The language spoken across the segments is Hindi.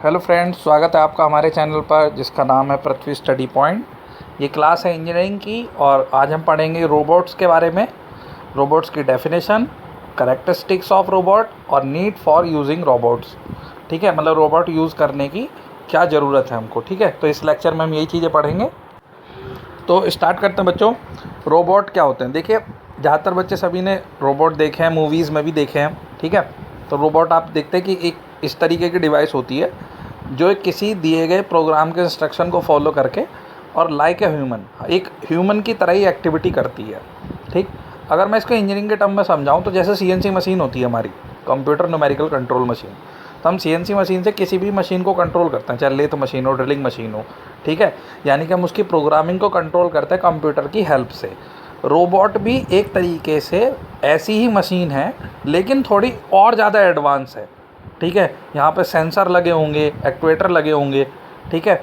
हेलो फ्रेंड्स, स्वागत है आपका हमारे चैनल पर जिसका नाम है पृथ्वी स्टडी पॉइंट। ये क्लास है इंजीनियरिंग की और आज हम पढ़ेंगे रोबोट्स के बारे में। रोबोट्स की डेफिनेशन, कैरेक्टरिस्टिक्स ऑफ रोबोट और नीड फॉर यूजिंग रोबोट्स। ठीक है, मतलब रोबोट यूज़ करने की क्या ज़रूरत है हमको। ठीक है, तो इस लेक्चर में हम यही चीज़ें पढ़ेंगे। तो स्टार्ट करते हैं बच्चों। रोबोट क्या होते हैं? देखिए, ज़्यादातर बच्चे सभी ने रोबोट देखे हैं, मूवीज़ में भी देखे हैं। ठीक है, तो रोबोट आप देखते हैं कि एक इस तरीके की डिवाइस होती है जो किसी दिए गए प्रोग्राम के इंस्ट्रक्शन को फॉलो करके और लाइक ए ह्यूमन, एक ह्यूमन की तरह ही एक्टिविटी करती है। ठीक, अगर मैं इसको इंजीनियरिंग के टर्म में समझाऊं तो जैसे सीएनसी मशीन होती है हमारी, कंप्यूटर न्यूमेरिकल कंट्रोल मशीन। तो हम सीएनसी मशीन से किसी भी मशीन को कंट्रोल करते हैं, चाहे लेथ मशीन हो, ड्रिलिंग मशीन हो। ठीक है, यानी कि हम उसकी प्रोग्रामिंग को कंट्रोल करते हैं कंप्यूटर की हेल्प से। रोबोट भी एक तरीके से ऐसी ही मशीन है, लेकिन थोड़ी और ज़्यादा एडवांस है। ठीक है, यहाँ पे सेंसर लगे होंगे, एक्ट्यूएटर लगे होंगे। ठीक है,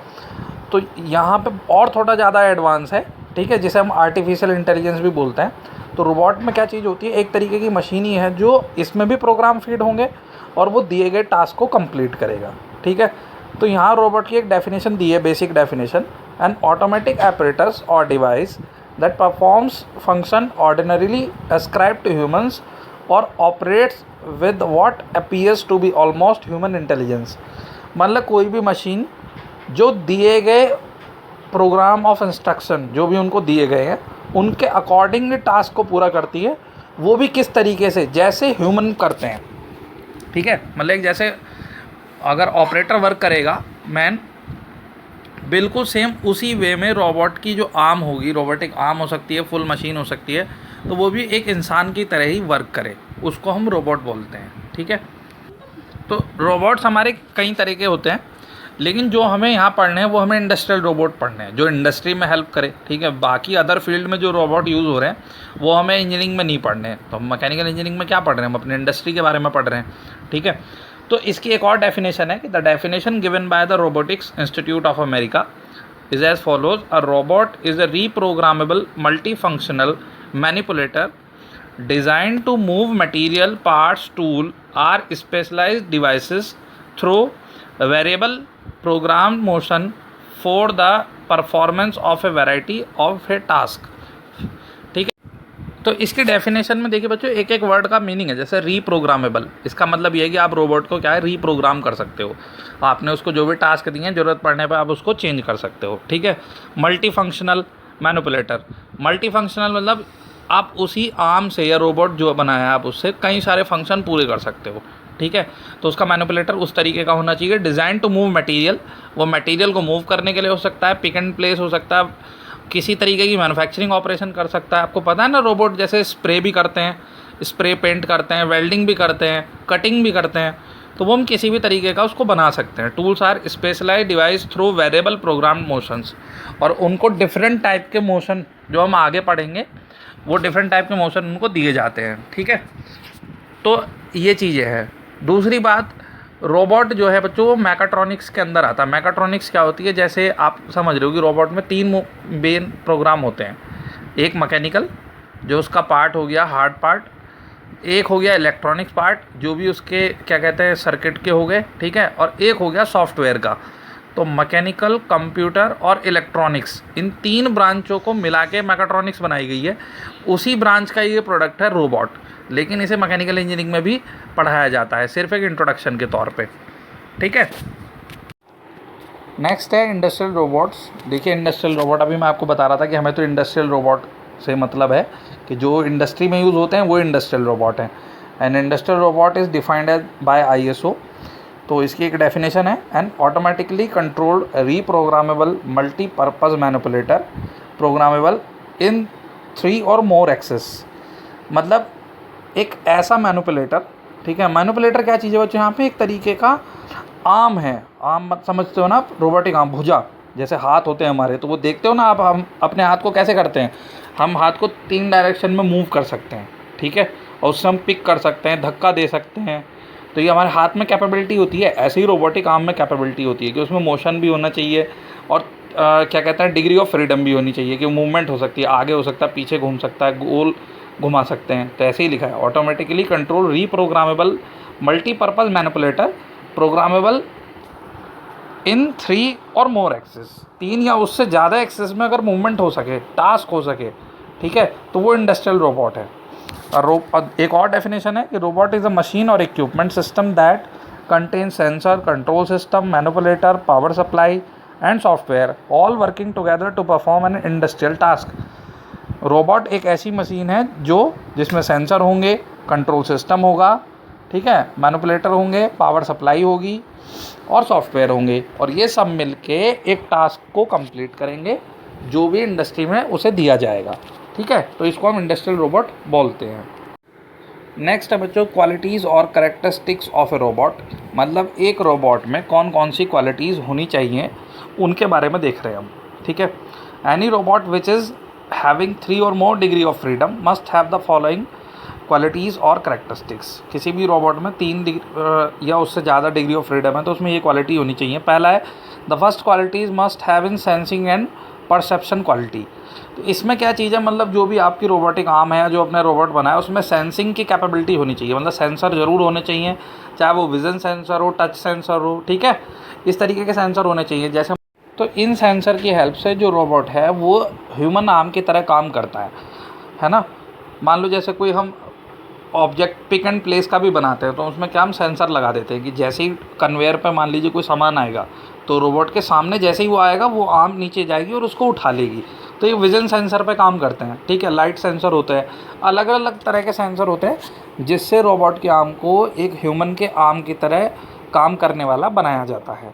तो यहाँ पे और थोड़ा ज़्यादा एडवांस है। ठीक है, जिसे हम आर्टिफिशियल इंटेलिजेंस भी बोलते हैं। तो रोबोट में क्या चीज़ होती है? एक तरीके की मशीन ही है जो इसमें भी प्रोग्राम फीड होंगे और वो दिए गए टास्क को कंप्लीट करेगा। ठीक है, तो यहाँ रोबोट की एक डेफिनेशन दी है, basic definition: an automatic operators और device that performs function ordinarily ascribed to humans or operates with what appears to be almost human intelligence। मतलब कोई भी मशीन जो दिए गए प्रोग्राम ऑफ इंस्ट्रक्शन जो भी उनको दिए गए हैं उनके अकॉर्डिंगली टास्क को पूरा करती है, वो भी किस तरीके से? जैसे ह्यूमन करते हैं। ठीक है, मतलब एक जैसे अगर ऑपरेटर वर्क करेगा, मैन, बिल्कुल सेम उसी वे में रोबोट की जो आर्म होगी, रोबोटिक आर्म हो सकती है, फुल मशीन हो सकती है, तो वो भी एक इंसान की तरह ही वर्क करे, उसको हम रोबोट बोलते हैं। ठीक है, तो रोबोट्स हमारे कई तरह के होते हैं, लेकिन जो हमें यहाँ पढ़ने हैं वो हमें इंडस्ट्रियल रोबोट पढ़ने हैं जो इंडस्ट्री में हेल्प करे। ठीक है, बाकी अदर फील्ड में जो रोबोट यूज़ हो रहे हैं वो हमें इंजीनियरिंग में नहीं पढ़ने हैं। तो हम मैकेनिकल इंजीनियरिंग में क्या पढ़ रहे हैं? हम अपने इंडस्ट्री के बारे में पढ़ रहे हैं। ठीक है, तो इसकी एक और डेफिनेशन है कि the definition given by the robotics institute of America is as follows: a robot is a reprogrammable multifunctional manipulator designed to move material parts, tool or specialized devices through a variable programmed motion for the performance of a variety of a task। ठीक है, तो इसकी डेफिनेशन में देखिए बच्चों, एक एक वर्ड का मीनिंग है। जैसे रीप्रोग्रामेबल, इसका मतलब ये है कि आप रोबोट को क्या है, रीप्रोग्राम कर सकते हो। आपने उसको जो भी टास्क दिए हैं, ज़रूरत पड़ने पर आप उसको चेंज कर सकते हो। ठीक है, multi functional manipulator, multi functional मतलब आप उसी आर्म से या रोबोट जो बनाया है आप उससे कई सारे फंक्शन पूरे कर सकते हो। ठीक है, तो उसका मैनिपुलेटर उस तरीके का होना चाहिए। डिज़ाइन टू मूव मटेरियल, वो मटेरियल को मूव करने के लिए हो सकता है, पिक एंड प्लेस हो सकता है, किसी तरीके की मैन्युफैक्चरिंग ऑपरेशन कर सकता है। आपको पता है ना, रोबोट जैसे स्प्रे भी करते हैं, स्प्रे पेंट करते हैं, वेल्डिंग भी करते हैं, कटिंग भी करते हैं, तो वो हम किसी भी तरीके का उसको बना सकते हैं। Tools are specialised device through variable program motions, और उनको डिफरेंट टाइप के मोशन जो हम आगे पढ़ेंगे, वो डिफरेंट टाइप के मोशन उनको दिए जाते हैं। ठीक है, तो ये चीज़ें हैं। दूसरी बात, रोबोट जो है बच्चों वो मैकाट्रॉनिक्स के अंदर आता है। मैकाट्रॉनिक्स क्या होती है? जैसे आप समझ रहे हो कि रोबोट में तीन मेन प्रोग्राम होते हैं। एक मैकेनिकल जो उसका पार्ट हो गया, हार्ड पार्ट। एक हो गया इलेक्ट्रॉनिक्स पार्ट जो भी उसके क्या कहते हैं, सर्किट के हो गए। ठीक है, और एक हो गया सॉफ्टवेयर का। तो मैकेनिकल, कंप्यूटर और इलेक्ट्रॉनिक्स, इन तीन ब्रांचों को मिला के मैकाट्रॉनिक्स बनाई गई है। उसी ब्रांच का ये प्रोडक्ट है रोबोट, लेकिन इसे मैकेनिकल इंजीनियरिंग में भी पढ़ाया जाता है, सिर्फ एक इंट्रोडक्शन के तौर पे। ठीक है, नेक्स्ट है इंडस्ट्रियल रोबोट्स। देखिए, इंडस्ट्रियल रोबोट अभी मैं आपको बता रहा था कि हमें तो इंडस्ट्रियल रोबोट से मतलब है कि जो इंडस्ट्री में यूज़ होते हैं वो इंडस्ट्रियल रोबोट हैं। An industrial robot is defined as by ISO। तो इसकी एक डेफिनेशन है: an automatically controlled reprogrammable multipurpose manipulator programmable in 3 और मोर एक्सेस। मतलब एक ऐसा मैनिपुलेटर। ठीक है, मैनिपुलेटर क्या चीज़ है बच्चों? यहाँ पे एक तरीके का आर्म है। आर्म मत समझते हो ना आप? रोबोटिक आर्म, भुजा जैसे हाथ होते हैं हमारे, तो वो देखते हो ना आप, हम अपने हाथ को कैसे करते हैं? हम हाथ को 3 डायरेक्शन में मूव कर सकते हैं। ठीक है, और उससे हम पिक कर सकते हैं, धक्का दे सकते हैं। तो ये हमारे हाथ में कैपेबिलिटी होती है। ऐसे ही रोबोटिक आर्म में कैपेबिलिटी होती है कि उसमें मोशन भी होना चाहिए और क्या कहते हैं, डिग्री ऑफ फ्रीडम भी होनी चाहिए कि मूवमेंट हो सकती है, आगे हो सकता है, पीछे घूम सकता है, गोल घुमा सकते हैं। तो ऐसे ही लिखा है: automatically control reprogrammable multipurpose manipulator programmable in 3 और मोर एक्सिस, 3 या उससे ज़्यादा एक्सिस में अगर मूवमेंट हो सके, टास्क हो सके, ठीक है, तो वो इंडस्ट्रियल रोबोट है। और एक और डेफिनेशन है कि रोबोट इज़ अ मशीन और equipment system that contain sensor, control system, manipulator, power supply and software, all working together to perform an industrial task. Robot एक ऐसी मशीन है जिसमें सेंसर होंगे, कंट्रोल सिस्टम होगा, ठीक है, मैनिपुलेटर होंगे, पावर सप्लाई होगी और सॉफ्टवेयर होंगे, और ये सब मिलके एक टास्क को कंप्लीट करेंगे जो भी इंडस्ट्री में उसे दिया जाएगा, ठीक है। तो इसको हम इंडस्ट्रियल रोबोट बोलते हैं। नेक्स्ट है बच्चों क्वालिटीज़ और करेक्टरिस्टिक्स ऑफ ए रोबोट, मतलब एक रोबोट में कौन कौन सी क्वालिटीज़ होनी चाहिए उनके बारे में देख रहे हैं हम, ठीक है। Any robot which is having 3 और more degree of freedom must have the following qualities और करेक्टरिस्टिक्स। किसी भी रोबोट में 3 या उससे ज़्यादा डिग्री ऑफ फ्रीडम है तो उसमें ये क्वालिटी होनी चाहिए। पहला है the first qualities must have in sensing and perception quality. तो इसमें क्या चीज़ है, मतलब जो भी आपकी रोबोटिक आर्म है, जो अपने रोबोट बनाया, उसमें सेंसिंग की कैपेबिलिटी होनी चाहिए, मतलब सेंसर ज़रूर होने चाहिए, चाहे वो विज़न सेंसर हो, टच सेंसर हो, ठीक है, इस तरीके के सेंसर होने चाहिए। जैसे तो इन सेंसर की हेल्प से जो रोबोट है वो ह्यूमन आर्म की तरह काम करता है ना। मान लो जैसे कोई हम ऑब्जेक्ट पिक एंड प्लेस का भी बनाते हैं तो उसमें क्या हम सेंसर लगा देते हैं कि जैसे ही कन्वेयर पे मान लीजिए कोई सामान आएगा तो रोबोट के सामने जैसे ही वो आएगा वो आर्म नीचे जाएगी और उसको उठा लेगी। तो ये विजन सेंसर पे काम करते हैं, ठीक है। लाइट सेंसर होते हैं, अलग अलग तरह के सेंसर होते हैं जिससे रोबोट के आर्म को एक ह्यूमन के आर्म की तरह काम करने वाला बनाया जाता है,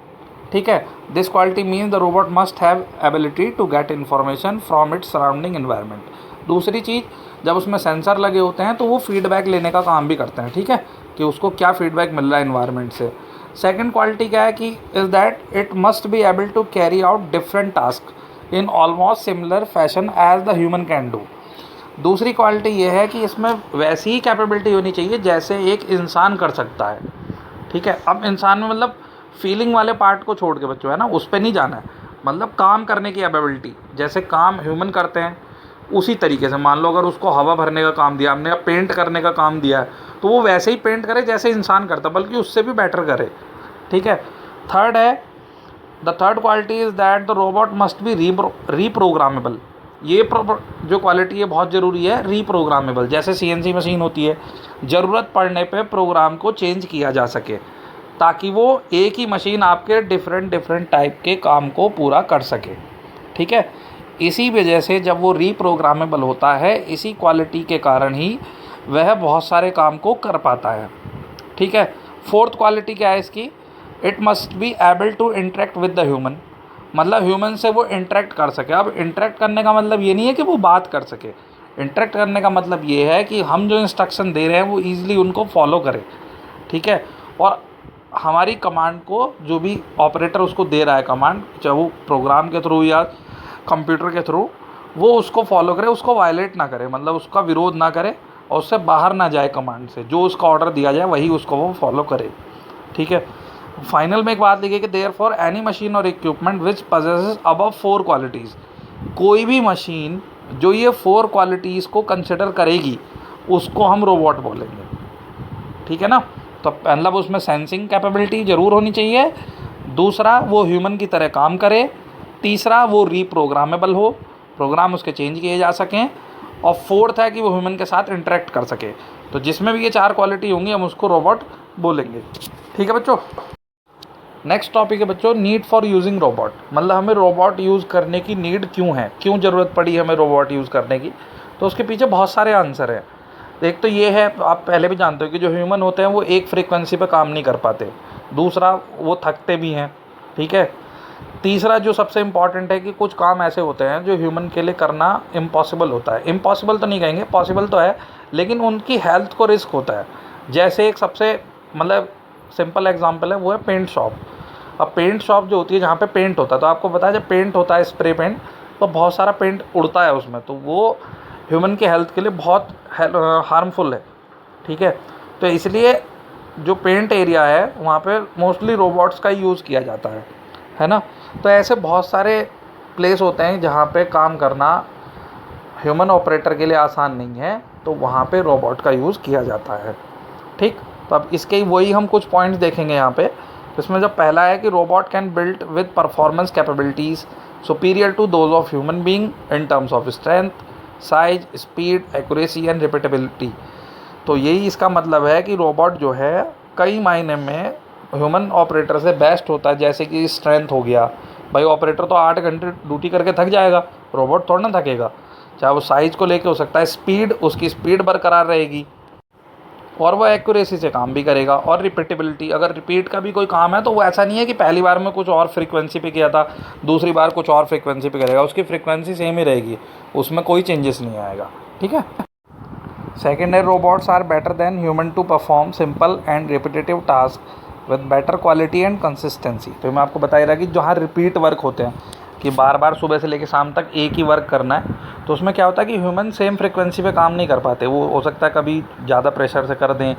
ठीक है। This quality means the robot must have ability to get information from its surrounding environment. दूसरी चीज़, जब उसमें सेंसर लगे होते हैं तो वो फीडबैक लेने का काम भी करते हैं, ठीक है, कि उसको क्या फीडबैक मिल रहा है इन्वायरमेंट से। सेकंड क्वालिटी क्या है कि is that it must be able to carry out different task in almost similar fashion as the human can do. दूसरी क्वालिटी ये है कि इसमें वैसी ही कैपेबिलिटी होनी चाहिए जैसे एक इंसान कर सकता है, ठीक है। अब इंसान में मतलब फीलिंग वाले पार्ट को छोड़ के बच्चों, है ना, उस पर नहीं जाना है, मतलब काम करने की एबिलिटी, जैसे काम ह्यूमन करते हैं उसी तरीके से। मान लो अगर उसको हवा भरने का काम दिया हमने या पेंट करने का काम दिया है तो वो वैसे ही पेंट करे जैसे इंसान करता, बल्कि उससे भी बेटर करे, ठीक है। थर्ड है the third quality is that the robot must be reprogrammable. ये जो क्वालिटी है बहुत ज़रूरी है, रीप्रोग्रामेबल। जैसे CNC मशीन होती है, ज़रूरत पड़ने पे प्रोग्राम को चेंज किया जा सके ताकि वो एक ही मशीन आपके डिफरेंट टाइप के काम को पूरा कर सके, ठीक है। इसी वजह से जब वो रीप्रोग्रामेबल होता है, इसी क्वालिटी के कारण ही वह बहुत सारे काम को कर पाता है, ठीक है। फोर्थ क्वालिटी क्या है इसकी, it must be able to interact with the human, मतलब ह्यूमन से वो इंटरेक्ट कर सके। अब इंटरेक्ट करने का मतलब ये नहीं है कि वो बात कर सके, इंटरेक्ट करने का मतलब ये है कि हम जो इंस्ट्रक्शन दे रहे हैं वो ईजिली उनको फॉलो करे, ठीक है। और हमारी कमांड को जो भी ऑपरेटर उसको दे रहा है कमांड, चाहे वो प्रोग्राम के थ्रू या कंप्यूटर के थ्रू, वो उसको फॉलो करे, उसको वायलेट ना करे, मतलब उसका विरोध ना करे और उससे बाहर ना जाए कमांड से। जो उसका ऑर्डर दिया जाए वही उसको वो फॉलो करे, ठीक है। फाइनल में एक बात लिखी कि देयरफॉर एनी मशीन और इक्विपमेंट विच पजेसेस अबव 4 क्वालिटीज़, कोई भी मशीन जो ये 4 क्वालिटीज़ को कंसिडर करेगी उसको हम रोबोट बोलेंगे, ठीक है ना। तो मतलब उसमें सेंसिंग कैपेबिलिटी ज़रूर होनी चाहिए, दूसरा वो ह्यूमन की तरह काम करे, तीसरा वो रीप्रोग्रामेबल हो, प्रोग्राम उसके चेंज किए जा सकें, और फोर्थ है कि वो ह्यूमन के साथ इंटरेक्ट कर सके। तो जिसमें भी ये 4 क्वालिटी होंगी हम उसको रोबोट बोलेंगे, ठीक है बच्चों। नेक्स्ट टॉपिक है बच्चों नीड फॉर यूजिंग रोबोट, मतलब हमें रोबोट यूज़ करने की नीड क्यों है, क्यों ज़रूरत पड़ी हमें रोबोट यूज़ करने की। तो उसके पीछे बहुत सारे आंसर हैं। एक तो ये है, आप पहले भी जानते हो कि जो ह्यूमन होते हैं वो एक फ्रीक्वेंसी पे काम नहीं कर पाते, दूसरा वो थकते भी हैं, ठीक है। तीसरा जो सबसे इम्पॉर्टेंट है कि कुछ काम ऐसे होते हैं जो ह्यूमन के लिए करना इम्पॉसिबल होता है। इम्पॉसिबल तो नहीं कहेंगे, पॉसिबल तो है, लेकिन उनकी हेल्थ को रिस्क होता है। जैसे एक सबसे मतलब सिंपल एग्जांपल है, वो है पेंट शॉप। अब पेंट शॉप जो होती है जहाँ पे पेंट होता है, तो आपको पता है जब पेंट होता है स्प्रे पेंट, तो बहुत सारा पेंट उड़ता है उसमें, तो वो ह्यूमन के हेल्थ के लिए बहुत हार्मफुल है, ठीक है। तो इसलिए जो पेंट एरिया है वहाँ पे मोस्टली रोबोट्स का यूज़ किया जाता है ना। तो ऐसे बहुत सारे प्लेस होते हैं जहाँ पे काम करना ह्यूमन ऑपरेटर के लिए आसान नहीं है, तो वहाँ पे रोबोट का यूज़ किया जाता है, ठीक। तो अब इसके वही हम कुछ पॉइंट्स देखेंगे यहाँ पे इसमें जब पहला है कि robot can build with performance capabilities superior to those of human being in terms of strength, size, speed, accuracy and repeatability. तो यही इसका मतलब है कि रोबोट जो है कई मायने में ह्यूमन ऑपरेटर से बेस्ट होता है। जैसे कि स्ट्रेंथ हो गया, भाई ऑपरेटर तो 8 घंटे ड्यूटी करके थक जाएगा, रोबोट थोड़ा ना थकेगा। चाहे वो साइज़ को लेके हो सकता है, स्पीड, उसकी स्पीड बरकरार रहेगी और वो एक्यूरेसी से काम भी करेगा। और रिपीटेबिलिटी, अगर रिपीट का भी कोई काम है तो वो ऐसा नहीं है कि पहली बार में कुछ और फ्रीक्वेंसी पे किया था, दूसरी बार कुछ और फ्रीक्वेंसी पे करेगा, उसकी फ्रीक्वेंसी सेम ही रहेगी, उसमें कोई चेंजेस नहीं आएगा। ठीक है। सेकेंड है robots are better than human to perform simple and repetitive task with better quality and consistency. तो मैं आपको बताया रहा कि जहाँ रिपीट वर्क होते हैं कि बार बार सुबह से लेकर शाम तक एक ही वर्क करना है, तो उसमें क्या होता है कि ह्यूमन सेम फ्रीक्वेंसी पे काम नहीं कर पाते। वो हो सकता है कभी ज़्यादा प्रेशर से कर दें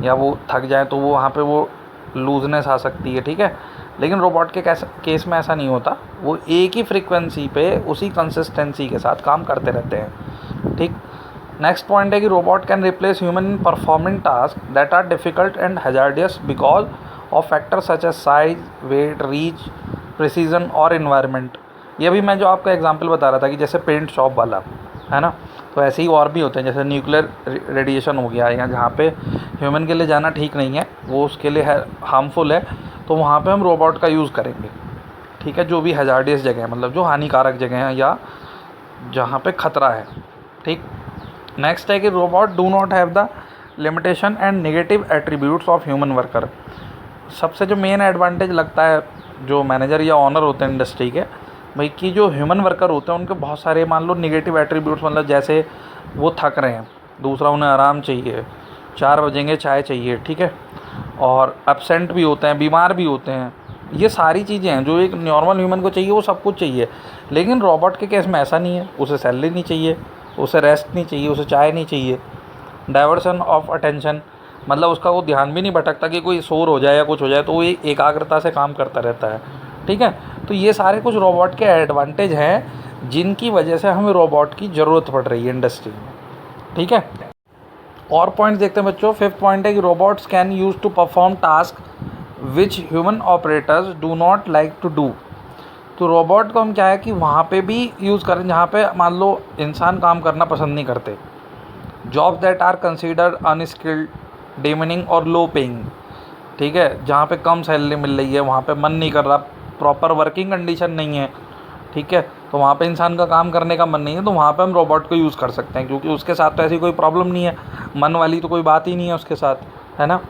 या वो थक जाएं, तो वो वहाँ पे वो लूजनेस आ सकती है। ठीक है। लेकिन रोबोट के केस में ऐसा नहीं होता, वो एक ही फ्रीक्वेंसी पे उसी कंसिस्टेंसी के साथ काम करते रहते हैं। ठीक। नेक्स्ट पॉइंट है कि robot can replace human in performing task that are difficult and hazardous because of factor such as size, weight, reach, precision और इन्वायरमेंट। ये भी मैं जो आपका एग्जांपल बता रहा था कि जैसे पेंट शॉप वाला है ना, तो ऐसे ही और भी होते हैं, जैसे न्यूक्लियर रेडिएशन हो गया, या जहाँ पे ह्यूमन के लिए जाना ठीक नहीं है, वो उसके लिए है हार्मफुल है, तो वहाँ पे हम रोबोट का यूज़ करेंगे। ठीक है। जो भी हैजार्डियस जगह है, मतलब जो हानिकारक जगह है या जहाँ पे ख़तरा है। ठीक। नेक्स्ट है कि robot do not have the limitation and negative attributes of human worker. सबसे जो मेन एडवांटेज लगता है जो मैनेजर या ऑनर होते हैं इंडस्ट्री के, भाई कि जो ह्यूमन वर्कर होते हैं उनके बहुत सारे मान लो नेगेटिव एट्रीब्यूट्स, मतलब जैसे वो थक रहे हैं, दूसरा उन्हें आराम चाहिए, 4 बजेंगे चाय चाहिए। ठीक है। और एब्सेंट भी होते हैं, बीमार भी होते हैं, ये सारी चीज़ें हैं जो एक नॉर्मल ह्यूमन को चाहिए, वो सब कुछ चाहिए। लेकिन रॉबोट के केस में ऐसा नहीं है, उसे सैलरी नहीं चाहिए, उसे रेस्ट नहीं चाहिए, उसे चाय नहीं चाहिए। डाइवर्सन ऑफ अटेंशन, मतलब उसका वो ध्यान भी नहीं भटकता कि कोई शोर हो जाए या कुछ हो जाए, तो वो एकाग्रता से काम करता रहता है। ठीक है। तो ये सारे कुछ रोबोट के एडवांटेज हैं जिनकी वजह से हमें रोबोट की ज़रूरत पड़ रही है इंडस्ट्री में। ठीक है। और पॉइंट देखते हैं बच्चों। फिफ्थ पॉइंट है कि robots can use to perform task which human operators do not like to do. तो रोबोट को हम क्या है कि वहाँ पे भी यूज़ करें जहाँ पे मान लो इंसान काम करना पसंद नहीं करते। Jobs that are considered unskilled, demeaning और लो पेइंग। ठीक है। जहाँ पे कम सैलरी मिल रही है, वहाँ पे मन नहीं कर रहा, प्रॉपर वर्किंग कंडीशन नहीं है। ठीक है। तो वहाँ पे इंसान का काम करने का मन नहीं है, तो वहाँ पे हम रोबोट को यूज़ कर सकते हैं, क्योंकि उसके साथ तो ऐसी कोई प्रॉब्लम नहीं है, मन वाली तो कोई बात ही नहीं है उसके साथ, है ना।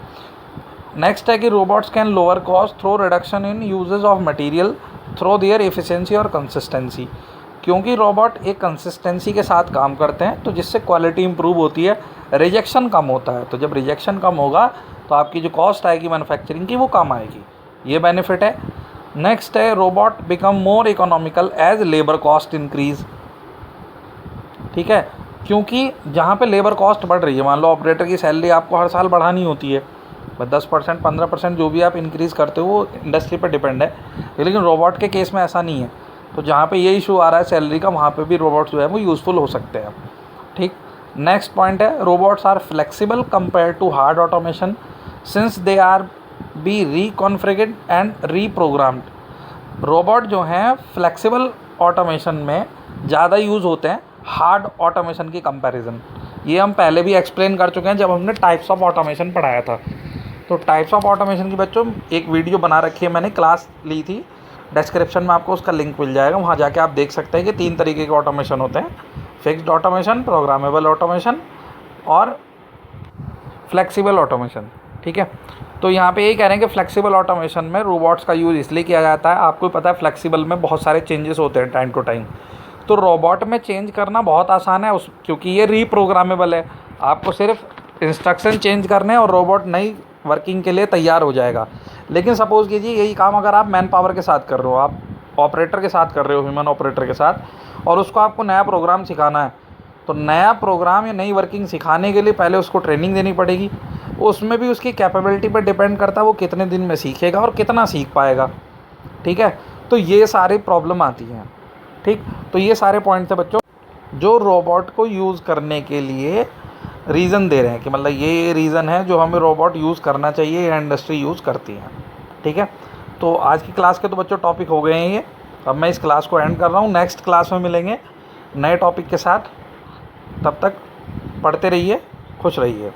नेक्स्ट है कि robots can lower cost through reduction in uses of material through their efficiency और कंसिस्टेंसी। क्योंकि रोबोट एक कंसिस्टेंसी के साथ काम करते हैं, तो जिससे क्वालिटी इंप्रूव होती है, रिजेक्शन कम होता है। तो जब रिजेक्शन कम होगा तो आपकी जो कॉस्ट आएगी मैन्युफैक्चरिंग की वो कम आएगी, ये बेनिफिट है। नेक्स्ट है robot become more economical as labour cost increase. ठीक है। क्योंकि जहाँ पे लेबर कॉस्ट बढ़ रही है, मान लो ऑपरेटर की सैलरी आपको हर साल बढ़ानी होती है, 10% 15% जो भी आप इंक्रीज़ करते हो वो इंडस्ट्री पर डिपेंड है, लेकिन रोबोट के केस में ऐसा नहीं है। तो जहाँ पे ये इशू आ रहा है सैलरी का, वहाँ पे भी रोबोट्स जो है वो यूज़फुल हो सकते हैं। ठीक। नेक्स्ट पॉइंट है robots are flexible compare to hard automation since they are be reconfigured and reprogrammed. Robot जो हैं फ्लेक्सिबल ऑटोमेशन में ज़्यादा यूज़ होते हैं हार्ड ऑटोमेशन की कंपैरिजन। ये हम पहले भी एक्सप्लेन कर चुके हैं जब हमने टाइप्स ऑफ ऑटोमेशन पढ़ाया था। तो टाइप्स ऑफ ऑटोमेशन की बच्चों एक वीडियो बना रखी है, मैंने क्लास ली थी, डिस्क्रिप्शन में आपको उसका लिंक मिल जाएगा, वहाँ जाके आप देख सकते हैं कि 3 तरीके के ऑटोमेशन होते हैं, फिक्स्ड ऑटोमेशन, प्रोग्रामेबल ऑटोमेशन और फ्लेक्सिबल ऑटोमेशन। ठीक है। तो यहाँ पे यही कह रहे हैं कि फ्लेक्सिबल ऑटोमेशन में रोबोट्स का यूज़ इसलिए किया जाता है, आपको पता है फ्लेक्सिबल में बहुत सारे चेंजेस होते हैं टाइम टू टाइम, तो रोबोट में चेंज करना बहुत आसान है क्योंकि ये रीप्रोग्रामेबल है। आपको सिर्फ इंस्ट्रक्शन चेंज करने हैं और रोबोट नई वर्किंग के लिए तैयार हो जाएगा। लेकिन सपोज़ कीजिए यही काम अगर आप मैन पावर के साथ कर रहे हो, आप ऑपरेटर के साथ कर रहे हो, ह्यूमन ऑपरेटर के साथ, और उसको आपको नया प्रोग्राम सिखाना है, तो नया प्रोग्राम या नई वर्किंग सिखाने के लिए पहले उसको ट्रेनिंग देनी पड़ेगी। उसमें भी उसकी कैपेबिलिटी पर डिपेंड करता है वो कितने दिन में सीखेगा और कितना सीख पाएगा। ठीक है। तो ये सारी प्रॉब्लम आती हैं। ठीक। तो ये सारे पॉइंट्स हैं बच्चों जो रोबोट को यूज़ करने के लिए रीज़न दे रहे हैं कि मतलब ये रीज़न है जो हमें रोबोट यूज़ करना चाहिए या इंडस्ट्री यूज़ करती है। ठीक है, तो आज की क्लास के तो बच्चों टॉपिक हो गए हैं ये। अब मैं इस क्लास को एंड कर रहा हूँ। नेक्स्ट क्लास में मिलेंगे नए टॉपिक के साथ। तब तक पढ़ते रहिए, खुश रहिए।